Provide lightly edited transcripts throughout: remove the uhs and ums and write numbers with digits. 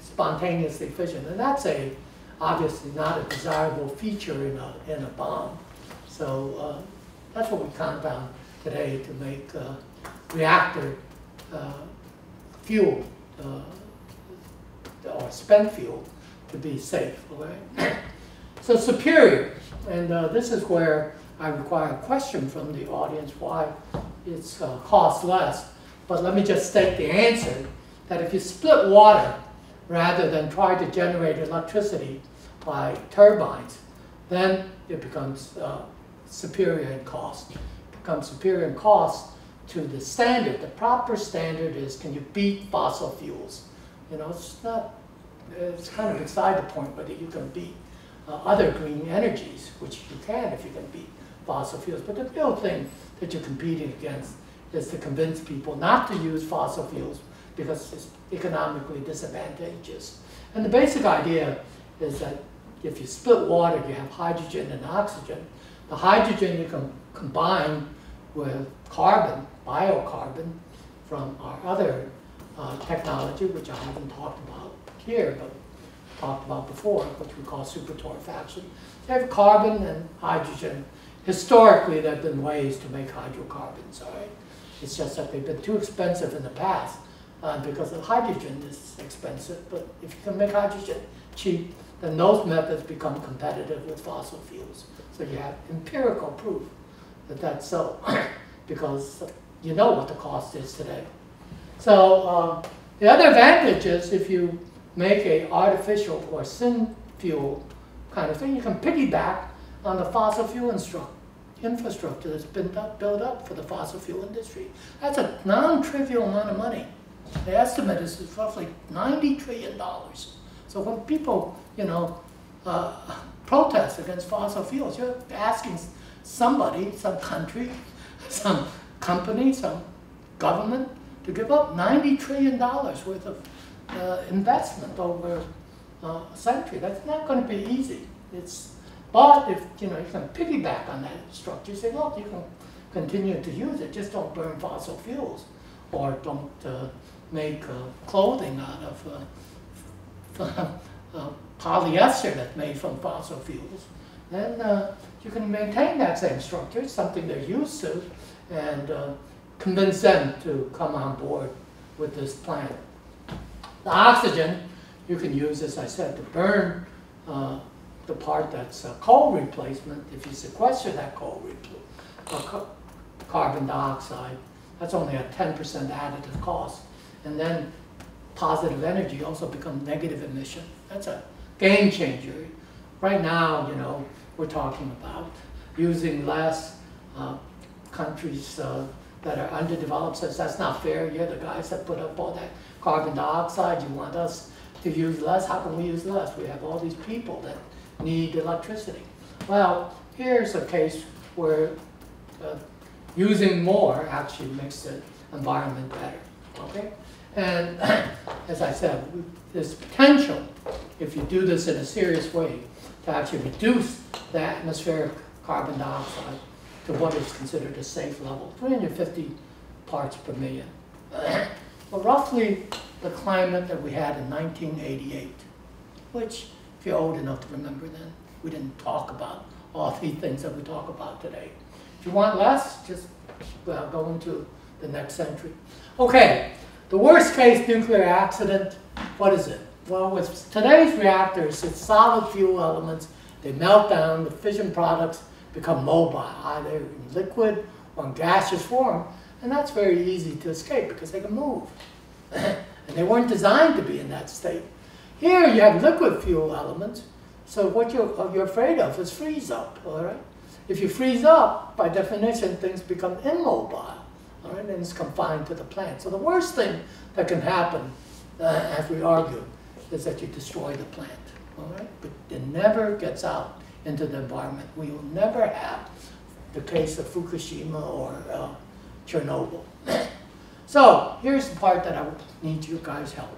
spontaneously fission. And that's obviously not a desirable feature in a bomb. So that's what we compound today to make reactor fuel or spent fuel to be safe. Okay? So superior, and this is where I require a question from the audience why it's costs less. But let me just state the answer, that if you split water rather than try to generate electricity by turbines, then it becomes superior in cost. It becomes superior in cost to the standard. The proper standard is, can you beat fossil fuels? You know, it's kind of beside the point whether you can beat other green energies, which you can if you can beat fossil fuels. But the real thing that you're competing against is to convince people not to use fossil fuels because it's economically disadvantageous. And the basic idea is that if you split water, you have hydrogen and oxygen. The hydrogen you can combine with carbon, biocarbon, from our other technology, which I haven't talked about here, but talked about before, which we call supertorrefaction. You have carbon and hydrogen. Historically, there have been ways to make hydrocarbons, all right? It's just that they've been too expensive in the past because the hydrogen is expensive. But if you can make hydrogen cheap, then those methods become competitive with fossil fuels. So you have empirical proof that that's so, because you know what the cost is today. So the other advantage is if you make an artificial or syn fuel kind of thing, you can piggyback on the fossil fuel infrastructure that's been built up for the fossil fuel industry. That's a non-trivial amount of money. The estimate is roughly $90 trillion. So when people, you know, protest against fossil fuels, you're asking somebody, some country, some company, some government to give up $90 trillion worth of investment over a century. That's not going to be easy. But if you can piggyback on that structure, say, look, you can continue to use it, just don't burn fossil fuels, or don't make clothing out of polyester that's made from fossil fuels. Then you can maintain that same structure, it's something they're used to, and convince them to come on board with this plan. The oxygen you can use, as I said, to burn the part that's coal replacement. If you sequester that carbon dioxide, that's only a 10% additive cost. And then positive energy also becomes negative emission. That's a game changer. Right now, you know, we're talking about using less. Countries that are underdeveloped says that's not fair. You're the guys that put up all that carbon dioxide. You want us to use less. How can we use less? We have all these people that need electricity. Well, here's a case where using more actually makes the environment better. Okay, and as I said, there's potential if you do this in a serious way to actually reduce the atmospheric carbon dioxide to what is considered a safe level, 350 parts per million. Well, roughly the climate that we had in 1988, which, if you're old enough to remember then, we didn't talk about all these things that we talk about today. If you want less, just go into the next century. Okay, the worst case nuclear accident, what is it? Well, with today's reactors, it's solid fuel elements. They melt down, the fission products become mobile, either in liquid or in gaseous form, and that's very easy to escape because they can move. And they weren't designed to be in that state. Here you have liquid fuel elements, so what you're afraid of is freeze up, all right? If you freeze up, by definition, things become immobile, all right, and it's confined to the plant. So the worst thing that can happen, as we argue, is that you destroy the plant, all right? But it never gets out into the environment. We will never have the case of Fukushima or Chernobyl. So here's the part that I need you guys' help,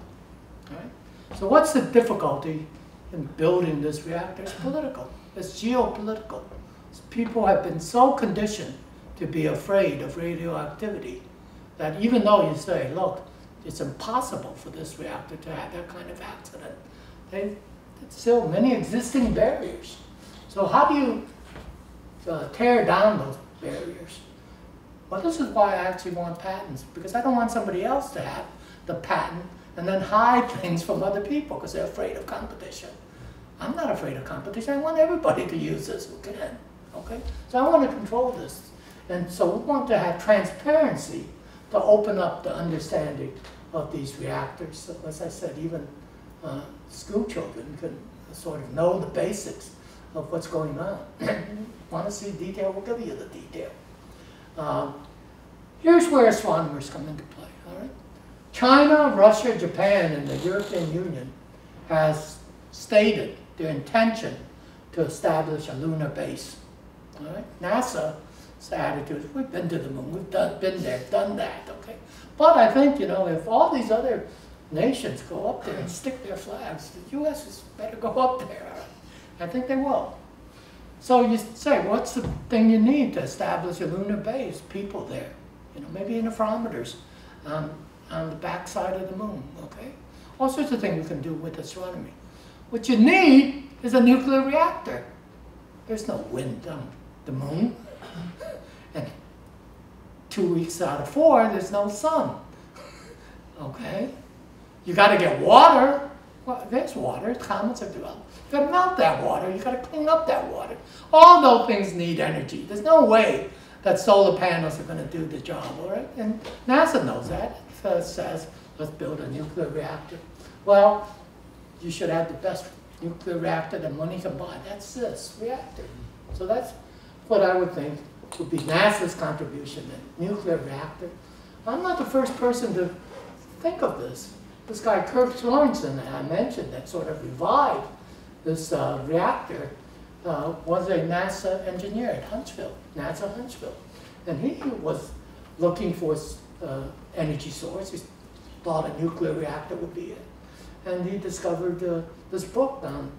all right? So what's the difficulty in building this reactor? It's political. It's geopolitical. People have been so conditioned to be afraid of radioactivity that even though you say, look, it's impossible for this reactor to have that kind of accident. There's still many existing barriers. So how do you tear down those barriers? Well, this is why I actually want patents, because I don't want somebody else to have the patent and then hide things from other people because they're afraid of competition. I'm not afraid of competition. I want everybody to use this who can. Okay? So I want to control this. And so we want to have transparency to open up the understanding of these reactors. So as I said, even school children can sort of know the basics of what's going on. Want to see detail? We'll give you the detail. Here's where astronomers come into play. All right? China, Russia, Japan, and the European Union has stated their intention to establish a lunar base. All right? NASA's attitude is, we've been to the moon, we've been there, done that. Okay? But I think, you know, if all these other nations go up there and stick their flags, the U.S. is better go up there. All right? I think they will. So you say, what's the thing you need to establish a lunar base? People there, you know, maybe interferometers on the backside of the moon, okay? All sorts of things we can do with astronomy. What you need is a nuclear reactor. There's no wind on the moon. And 2 weeks out of 4, there's no sun, okay? You got to get water. Well, there's water, comets have developed. You got to melt that water, you got to clean up that water. All those things need energy. There's no way that solar panels are going to do the job, all right? And NASA knows that. So it says, let's build a nuclear reactor. Well, you should have the best nuclear reactor that money can buy. That's this reactor. So that's what I would think would be NASA's contribution, a nuclear reactor. I'm not the first person to think of this. This guy, Kirk Sorensen, that I mentioned, that sort of revived this reactor, was a NASA engineer at Huntsville, NASA Huntsville. And he was looking for energy source. He thought a nuclear reactor would be it. And he discovered this book on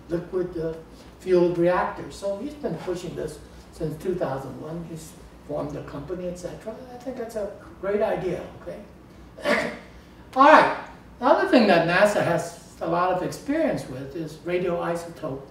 liquid fueled reactors. So he's been pushing this since 2001. He's formed a company, etc. I think that's a great idea, okay? All right, the other thing that NASA has a lot of experience with is radioisotope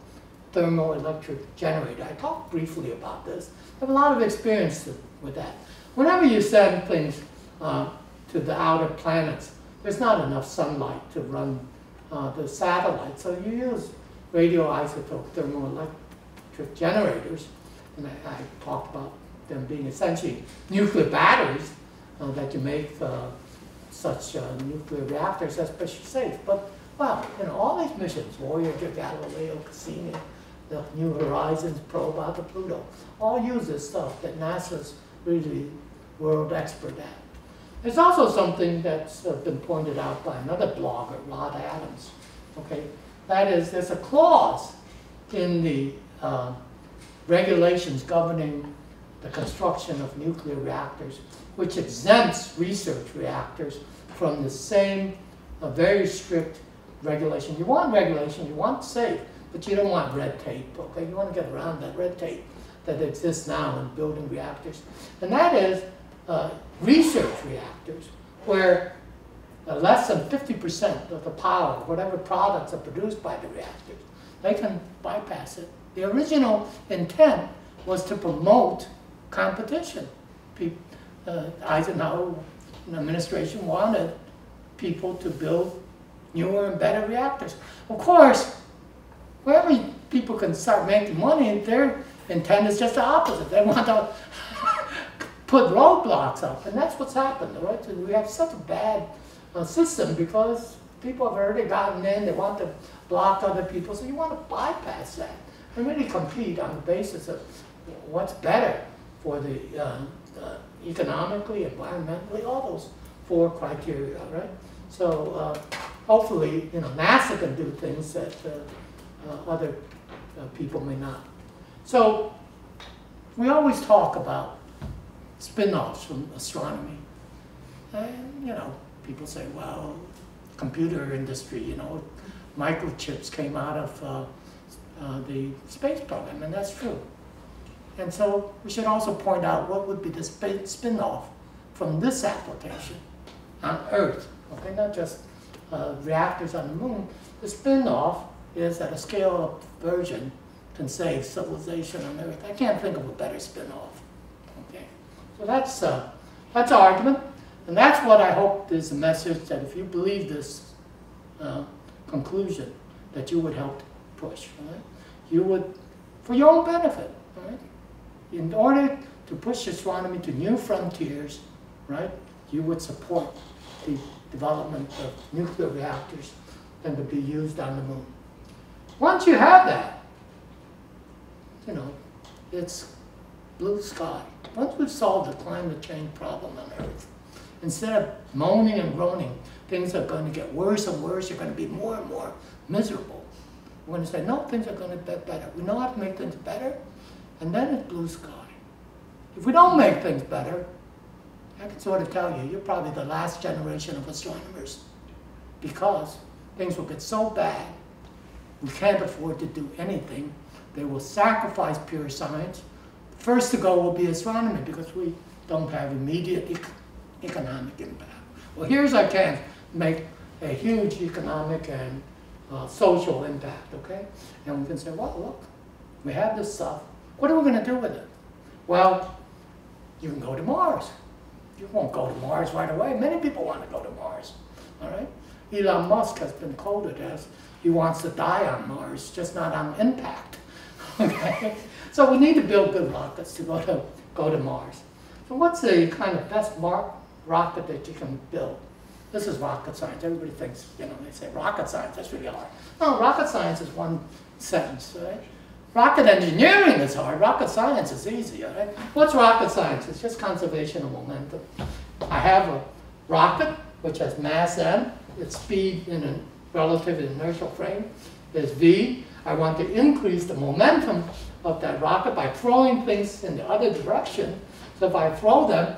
thermoelectric generator. I talked briefly about this. They have a lot of experience with that. Whenever you send things to the outer planets, there's not enough sunlight to run the satellite, so you use radioisotope thermoelectric generators, and I talked about them being essentially nuclear batteries that you make such nuclear reactors, especially safe. But, well, you know, all these missions, Voyager, Galileo, Cassini, the New Horizons probe out to Pluto, all use this stuff that NASA's really world expert at. There's also something that's been pointed out by another blogger, Rod Adams. Okay, that is, there's a clause in the regulations governing the construction of nuclear reactors which exempts research reactors from the same very strict regulation. You want regulation, you want safe, but you don't want red tape, okay? You want to get around that red tape that exists now in building reactors. And that is research reactors, where less than 50% of the power, whatever products are produced by the reactors, they can bypass it. The original intent was to promote competition. Eisenhower administration wanted people to build newer and better reactors. Of course, wherever people can start making money, their intent is just the opposite. They want to put roadblocks up, and that's what's happened, right? So we have such a bad system because people have already gotten in, they want to block other people, so you want to bypass that and really compete on the basis of what's better for the economically, environmentally, all those 4 criteria, right? So hopefully, you know, NASA can do things that other people may not. So we always talk about spin-offs from astronomy. And, you know, people say, well, computer industry, you know, microchips came out of the space program, and that's true. And so we should also point out what would be the spin-off from this application on Earth. okay, not just reactors on the moon. The spin-off is at a scale-up version can save civilization on Earth. I can't think of a better spin-off. Okay, so that's our argument, and that's what I hope is the message that if you believe this conclusion, that you would help push. Right? You would, for your own benefit, right? In order to push astronomy to new frontiers, right? You would support the development of nuclear reactors that would be used on the moon. Once you have that, you know, it's blue sky. Once we've solved the climate change problem on Earth, instead of moaning and groaning, things are going to get worse and worse, you're going to be more and more miserable. We're going to say, no, things are going to get better. We know how to make things better, and then it's blue sky. If we don't make things better, I can sort of tell you, you're probably the last generation of astronomers, because things will get so bad, we can't afford to do anything. They will sacrifice pure science. First to go will be astronomy, because we don't have immediate economic impact. Well, here's our chance to make a huge economic and social impact, okay? And we can say, well, look, we have this stuff. What are we going to do with it? Well, you can go to Mars. You won't go to Mars right away. Many people want to go to Mars, all right? Elon Musk has been quoted as he wants to die on Mars, just not on impact, okay? So we need to build good rockets to go to Mars. So what's the kind of best rocket that you can build? This is rocket science. Everybody thinks, you know, they say rocket science, that's really hard. No, rocket science is one sentence, right? Rocket engineering is hard. Rocket science is easy, all right? What's rocket science? It's just conservation of momentum. I have a rocket which has mass m. Its speed in a relative inertial frame is v. I want to increase the momentum of that rocket by throwing things in the other direction. So if I throw them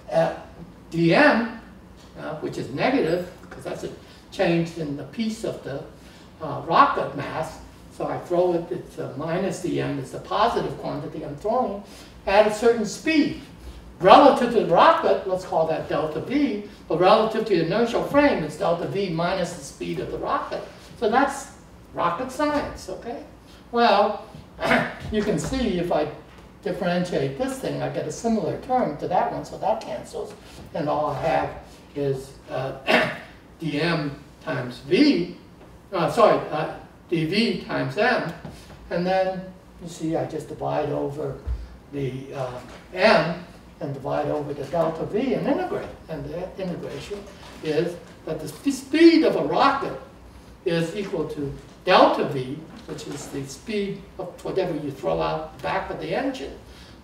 at dm, which is negative, because that's a change in the piece of the rocket mass. So I throw it, it's minus dm, it's the positive quantity I'm throwing, at a certain speed. Relative to the rocket, let's call that delta v, but relative to the inertial frame, it's delta v minus the speed of the rocket. So that's rocket science, okay? Well, you can see if I differentiate this thing, I get a similar term to that one, so that cancels. And all I have is dm times v, dv times m, and then you see I just divide over the m and divide over the delta v and integrate. And the integration is that the speed of a rocket is equal to delta v, which is the speed of whatever you throw out the back of the engine,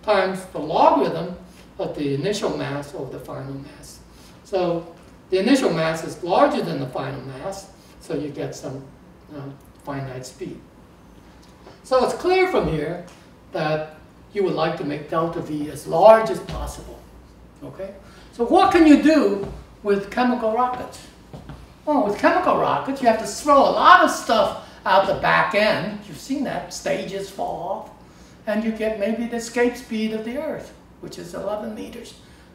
times the logarithm of the initial mass over the final mass. So the initial mass is larger than the final mass, so you get some finite speed. So it's clear from here that you would like to make delta V as large as possible, okay? So what can you do with chemical rockets? Well, with chemical rockets, you have to throw a lot of stuff out the back end. You've seen that, stages fall off, and you get maybe the escape speed of the Earth, which is 11 meters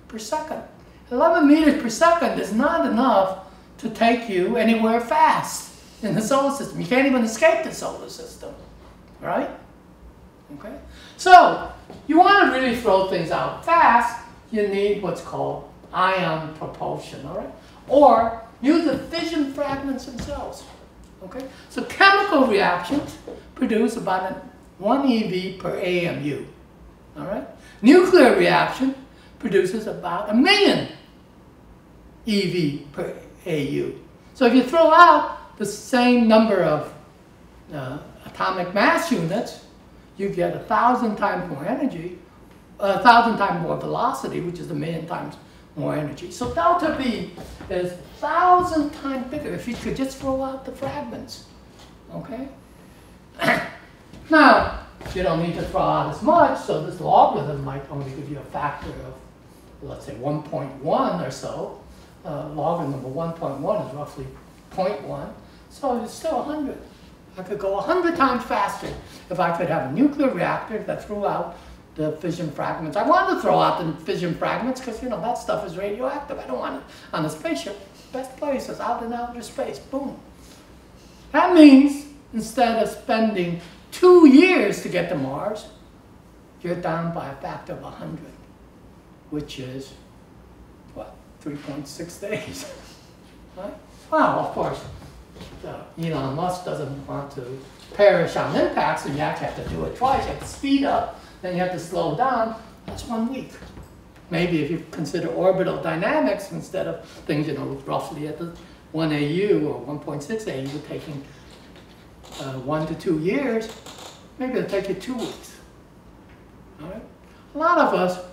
per second. 11 meters per second is not enough to take you anywhere fast in the solar system. You can't even escape the solar system, right? Okay? So, you want to really throw things out fast, you need what's called ion propulsion, all right? Or use the fission fragments themselves, okay? So chemical reactions produce about 1 eV per AMU, all right? Nuclear reaction produces about 1 million EV per AU. So if you throw out the same number of atomic mass units, you get 1,000 times more energy, 1,000 times more velocity, which is 1 million times more energy. So delta V is 1,000 times bigger if you could just throw out the fragments, okay? Now, you don't need to throw out as much, so this logarithm might only give you a factor of, let's say, 1.1 or so. Logarithm of 1.1 is roughly 0.1, so it's still 100. I could go 100 times faster if I could have a nuclear reactor that threw out the fission fragments. I wanted to throw out the fission fragments because, you know, that stuff is radioactive. I don't want it on a spaceship. Best place is out in outer space. Boom. That means instead of spending 2 years to get to Mars, you're down by a factor of 100, which is, what, 3.6 days, right? Well, of course, Elon Musk doesn't want to perish on impact, so you actually have to do it twice. You have to speed up, then you have to slow down. That's 1 week. Maybe if you consider orbital dynamics instead of things, you know, roughly at the 1 AU or 1.6 AU taking 1 to 2 years, maybe it'll take you 2 weeks. All right? A lot of us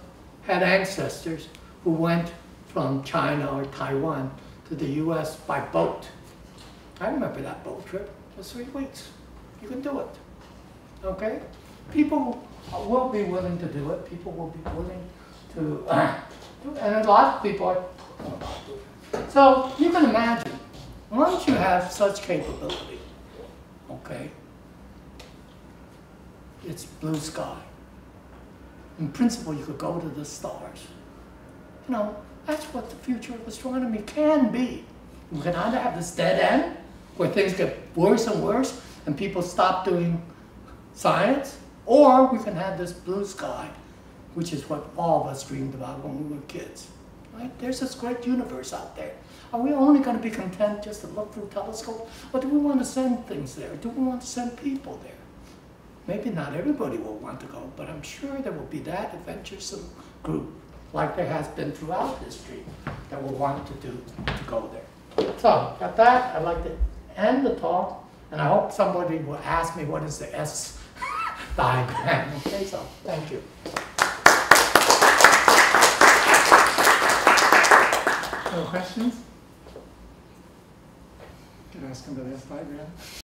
had ancestors who went from China or Taiwan to the US by boat. I remember that boat trip. It was 3 weeks. You can do it. Okay? People will be willing to do it. People will be willing to do it. And a lot of people are. So you can imagine, once you have such capability, okay, it's blue sky. In principle, you could go to the stars. You know, that's what the future of astronomy can be. We can either have this dead end, where things get worse and worse, and people stop doing science, or we can have this blue sky, which is what all of us dreamed about when we were kids. Right? There's this great universe out there. Are we only going to be content just to look through telescopes, or do we want to send things there? Do we want to send people there? Maybe not everybody will want to go, but I'm sure there will be that adventuresome group, like there has been throughout history, that will want to go there. So, at that, I'd like to end the talk, and I hope somebody will ask me what is the S diagram. Okay, so thank you. No questions? Can I ask them the S diagram?